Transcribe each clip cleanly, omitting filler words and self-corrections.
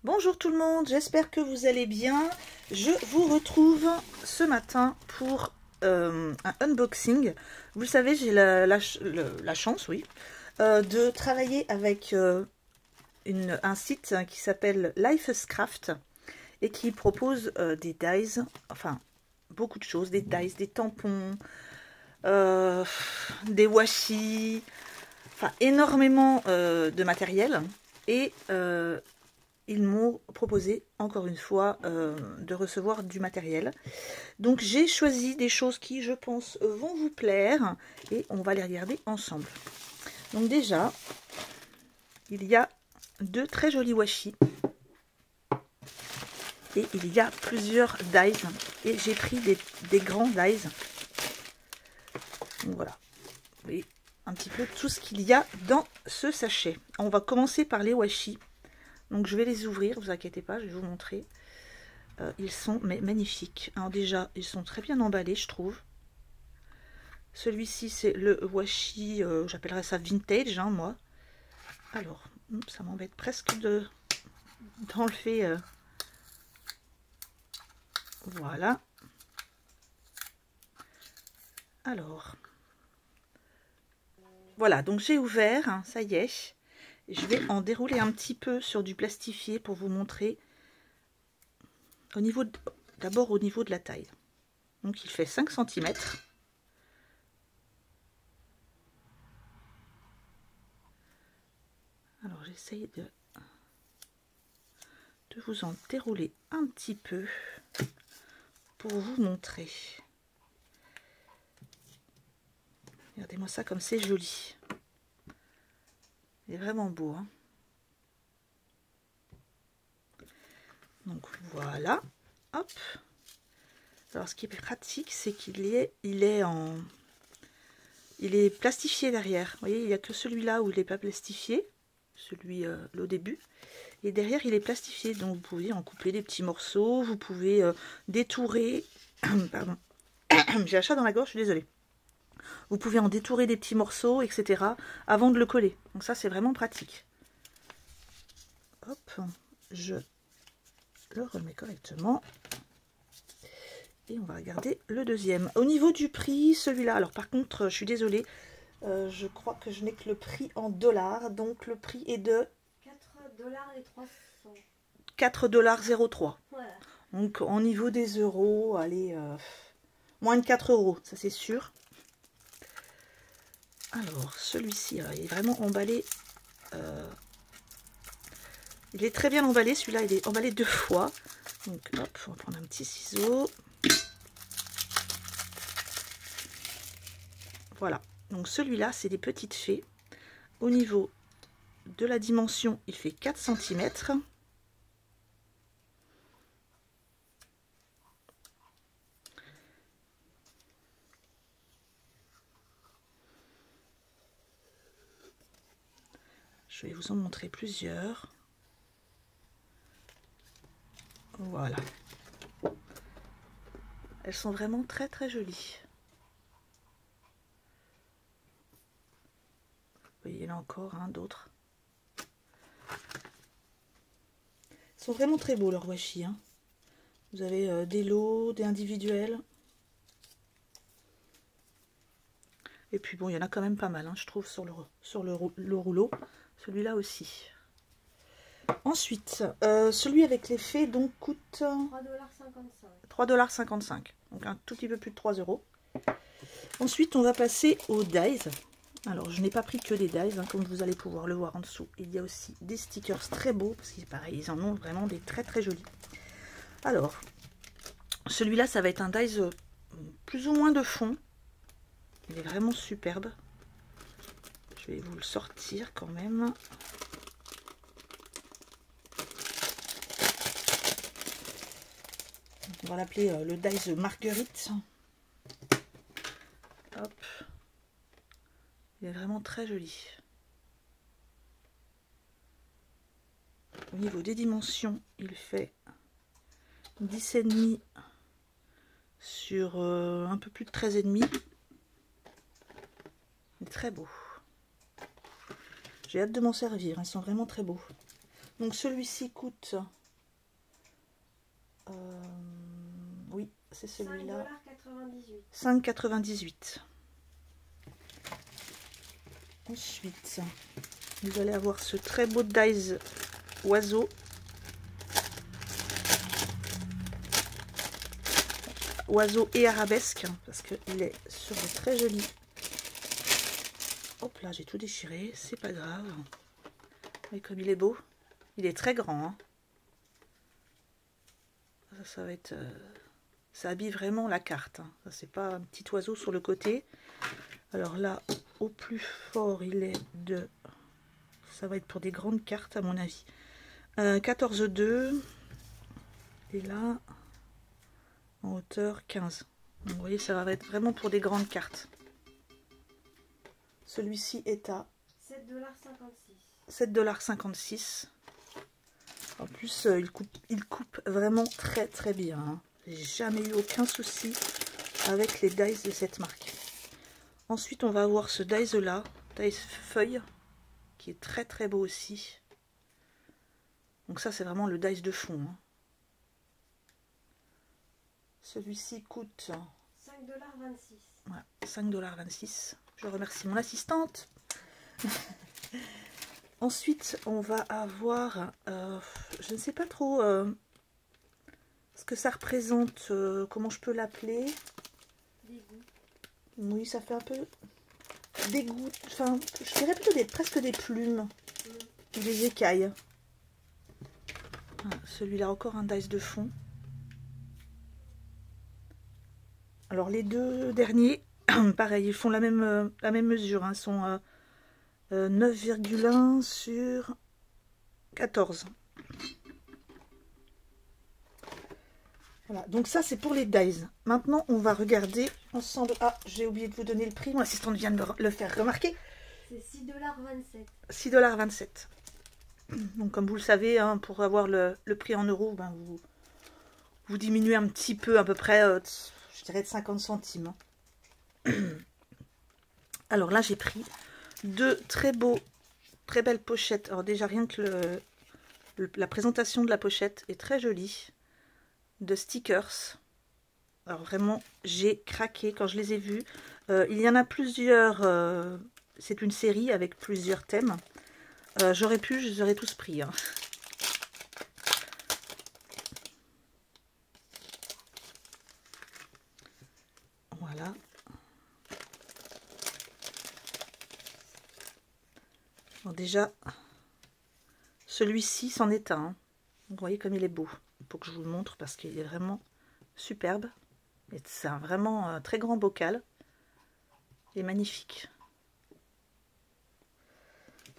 Bonjour tout le monde, j'espère que vous allez bien. Je vous retrouve ce matin pour un unboxing. Vous le savez, j'ai la chance, oui, de travailler avec un site qui s'appelle Lifescraft et qui propose des dies, enfin beaucoup de choses, des dies, des tampons, des washi, enfin énormément de matériel. Et ils m'ont proposé, encore une fois, de recevoir du matériel. Donc j'ai choisi des choses qui, je pense, vont vous plaire. Et on va les regarder ensemble. Donc déjà, il y a deux très jolis washi. Et il y a plusieurs dies. Et j'ai pris des grands dies. Donc voilà. Vous voyez un petit peu tout ce qu'il y a dans ce sachet. On va commencer par les washi. Donc je vais les ouvrir, vous inquiétez pas, je vais vous montrer. Ils sont magnifiques. Alors déjà, ils sont très bien emballés, je trouve. Celui-ci, c'est le washi, j'appellerais ça vintage, hein, moi. Alors, ça m'embête presque d'enlever. Voilà. Alors, voilà, donc j'ai ouvert, hein, ça y est. Je vais en dérouler un petit peu sur du plastifié pour vous montrer. D'abord au niveau de la taille. Donc il fait 5 cm. Alors j'essaye de vous en dérouler un petit peu pour vous montrer. Regardez-moi ça comme c'est joli. Il est vraiment beau, hein. Donc voilà. Hop. Alors ce qui est pratique, c'est qu'il est plastifié derrière. Vous voyez, il n'y a que celui-là où il n'est pas plastifié. Celui au début. Et derrière, il est plastifié. Donc vous pouvez en couper des petits morceaux. Vous pouvez détourer. Pardon. J'ai un chat dans la gorge, je suis désolée. Vous pouvez en détourer des petits morceaux, etc. avant de le coller. Donc ça, c'est vraiment pratique. Hop, je le remets correctement. Et on va regarder le deuxième. Au niveau du prix, celui-là, alors par contre, je suis désolée, je crois que je n'ai que le prix en dollars. Donc le prix est de 4,03 $. Voilà. Donc au niveau des euros, allez, moins de 4 €, ça c'est sûr. Alors celui-ci, il est vraiment emballé. Il est très bien emballé, celui-là il est emballé 2 fois. Donc hop, on va prendre un petit ciseau. Voilà, donc celui-là c'est des petites fées. Au niveau de la dimension, il fait 4 cm. Je vais vous en montrer plusieurs. Voilà. Elles sont vraiment très très jolies. Vous voyez là encore, hein, d'autres. Ils sont vraiment très beaux leurs washi, hein. Vous avez des lots, des individuels. Et puis bon, il y en a quand même pas mal, hein, je trouve, sur le rouleau. Celui-là aussi. Ensuite, celui avec les fées donc coûte 3,55 $. Donc un tout petit peu plus de 3 €. Ensuite, on va passer aux dies. Alors, je n'ai pas pris que des dies, hein, comme vous allez pouvoir le voir en dessous. Il y a aussi des stickers très beaux, parce que pareil, ils en ont vraiment des très très jolis. Alors, celui-là, ça va être un dies plus ou moins de fond. Il est vraiment superbe. Je vais vous le sortir quand même. On va l'appeler le dies Marguerite. Hop. Il est vraiment très joli. Au niveau des dimensions, il fait 10,5 sur un peu plus de 13,5. Il est très beau. J'ai hâte de m'en servir, ils sont vraiment très beaux. Donc celui-ci coûte... oui, c'est celui-là. 5,98 $. Ensuite, vous allez avoir ce très beau dies oiseau. Oiseau et arabesque, parce qu'il est sur de très joli. Hop là, j'ai tout déchiré, c'est pas grave. Et comme il est beau, il est très grand. Hein. Ça va être... ça habille vraiment la carte. Hein. Ça, c'est pas un petit oiseau sur le côté. Alors là, au plus fort, il est de... Ça va être pour des grandes cartes, à mon avis. 14,2. Et là, en hauteur 15. Donc, vous voyez, ça va être vraiment pour des grandes cartes. Celui-ci est à 7,56 $. En plus, il coupe vraiment très très bien. Hein. J'ai jamais eu aucun souci avec les dies de cette marque. Ensuite, on va avoir ce dies là, dies feuille, qui est très très beau aussi. Donc ça, c'est vraiment le dice de fond. Hein. Celui-ci coûte 5,26 $. Voilà, 5,26 $. Je remercie mon assistante. Ensuite, on va avoir, je ne sais pas trop ce que ça représente, comment je peux l'appeler. Oui, ça fait un peu des gouttes, enfin, je dirais plutôt presque des plumes, des écailles. Voilà, celui-là, encore un dice de fond. Alors, les deux derniers, pareil, ils font la même mesure, hein, sont 9,1 sur 14. Voilà, donc ça c'est pour les dies. Maintenant on va regarder ensemble. Ah, j'ai oublié de vous donner le prix, mon assistante vient de me le faire remarquer. C'est 6,27 $. 6,27 $. Donc comme vous le savez, hein, pour avoir le prix en euros, ben, vous diminuez un petit peu, à peu près, je dirais de 50 centimes. Alors là j'ai pris deux très belles pochettes. Alors déjà rien que la présentation de la pochette est très jolie. De stickers. Alors vraiment, j'ai craqué quand je les ai vus. Il y en a plusieurs. C'est une série avec plusieurs thèmes. J'aurais pu, je les aurais tous pris. Hein. Voilà. Alors déjà, celui-ci c'en est un. Vous voyez comme il est beau. Il faut que je vous le montre parce qu'il est vraiment superbe. C'est vraiment un très grand bocal. Il est magnifique.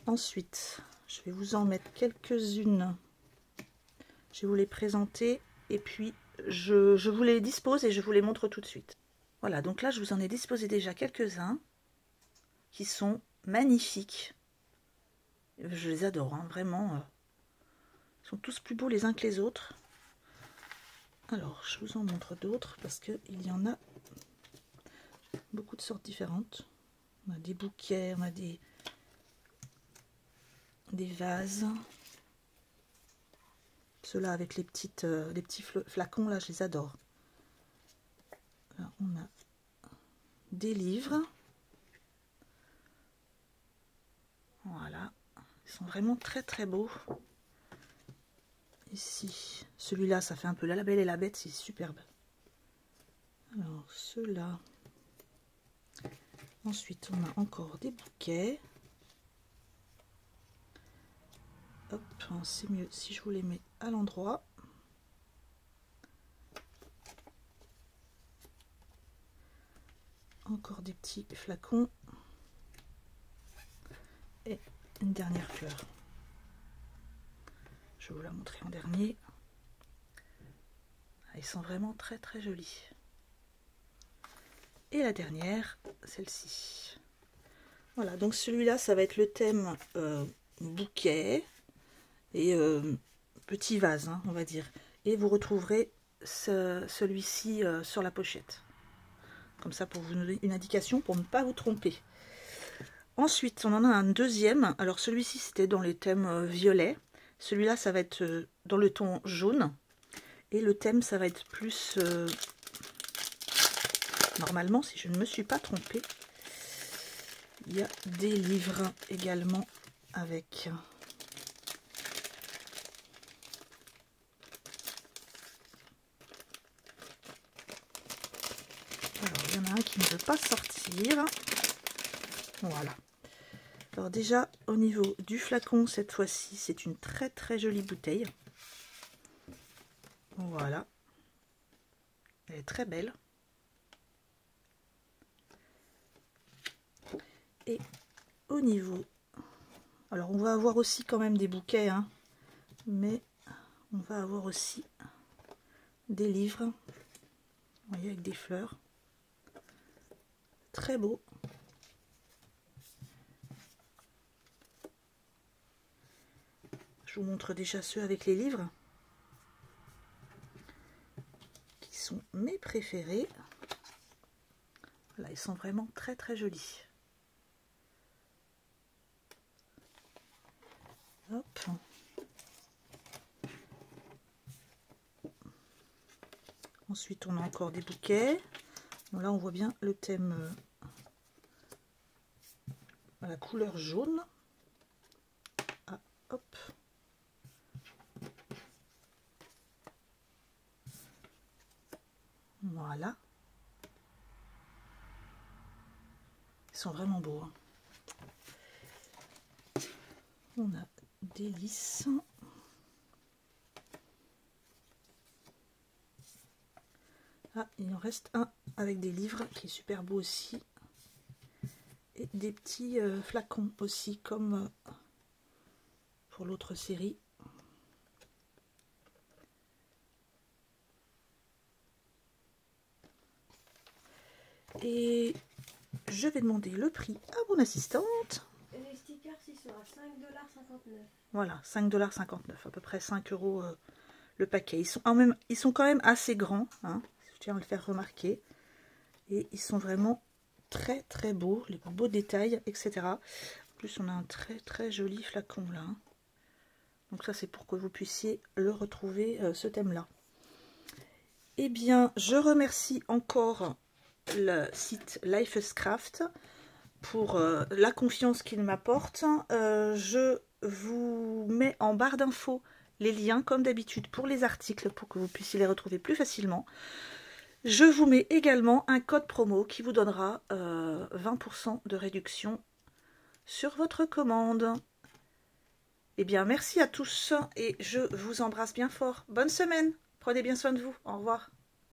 Ensuite, je vais vous en mettre quelques-unes. Je vais vous les présenter et puis je vous les dispose et je vous les montre tout de suite. Voilà, donc là je vous en ai disposé déjà quelques-uns qui sont magnifiques. Je les adore, hein, vraiment. Ils sont tous plus beaux les uns que les autres. Alors, je vous en montre d'autres parce qu'il y en a beaucoup de sortes différentes. On a des bouquets, on a des vases. Ceux-là avec les petits flacons, là, je les adore. Là, on a des livres. Voilà. Ils sont vraiment très très beaux. Ici, celui-là, ça fait un peu La Belle et la Bête, c'est superbe. Alors, ceux-là. Ensuite, on a encore des bouquets. Hop, c'est mieux si je vous les mets à l'endroit. Encore des petits flacons. Et une dernière fleur. Je vais vous la montrer en dernier. Ils sont vraiment très très jolis. Et la dernière, celle-ci. Voilà, donc celui-là, ça va être le thème bouquet et petit vase, hein, on va dire. Et vous retrouverez celui-ci sur la pochette. Comme ça, pour vous donner une indication, pour ne pas vous tromper. Ensuite, on en a un deuxième. Alors celui-ci, c'était dans les thèmes violets. Celui-là, ça va être dans le ton jaune. Et le thème, ça va être plus... normalement, si je ne me suis pas trompée, il y a des livres également avec... Alors, il y en a un qui ne veut pas sortir. Voilà. Alors déjà, au niveau du flacon, cette fois-ci, c'est une très très jolie bouteille. Voilà. Elle est très belle. Et au niveau... Alors, on va avoir aussi quand même des bouquets, hein, mais on va avoir aussi des livres. Vous voyez, avec des fleurs. Très beau. Je vous montre déjà ceux avec les livres, qui sont mes préférés. Voilà, ils sont vraiment très très jolis. Hop. Ensuite, on a encore des bouquets. Bon, là, on voit bien le thème, la couleur jaune. Ah, hop. Voilà. Ils sont vraiment beaux. Hein. On a des lys. Ah, il en reste un avec des livres qui est super beau aussi. Et des petits flacons aussi, comme pour l'autre série. Et je vais demander le prix à mon assistante. Et les stickers, ils sont à 5,59 $. Voilà, 5,59 $, à peu près 5 € le paquet. Ils sont quand même assez grands, hein, je tiens à le faire remarquer. Et ils sont vraiment très très beaux, les beaux détails, etc. En plus, on a un très très joli flacon là. Hein. Donc ça, c'est pour que vous puissiez le retrouver, ce thème-là. Eh bien, je remercie encore le site Lifescraft pour la confiance qu'il m'apporte. Je vous mets en barre d'infos les liens comme d'habitude pour les articles pour que vous puissiez les retrouver plus facilement. Je vous mets également un code promo qui vous donnera 20% de réduction sur votre commande. Eh bien, merci à tous et je vous embrasse bien fort. Bonne semaine. Prenez bien soin de vous. Au revoir.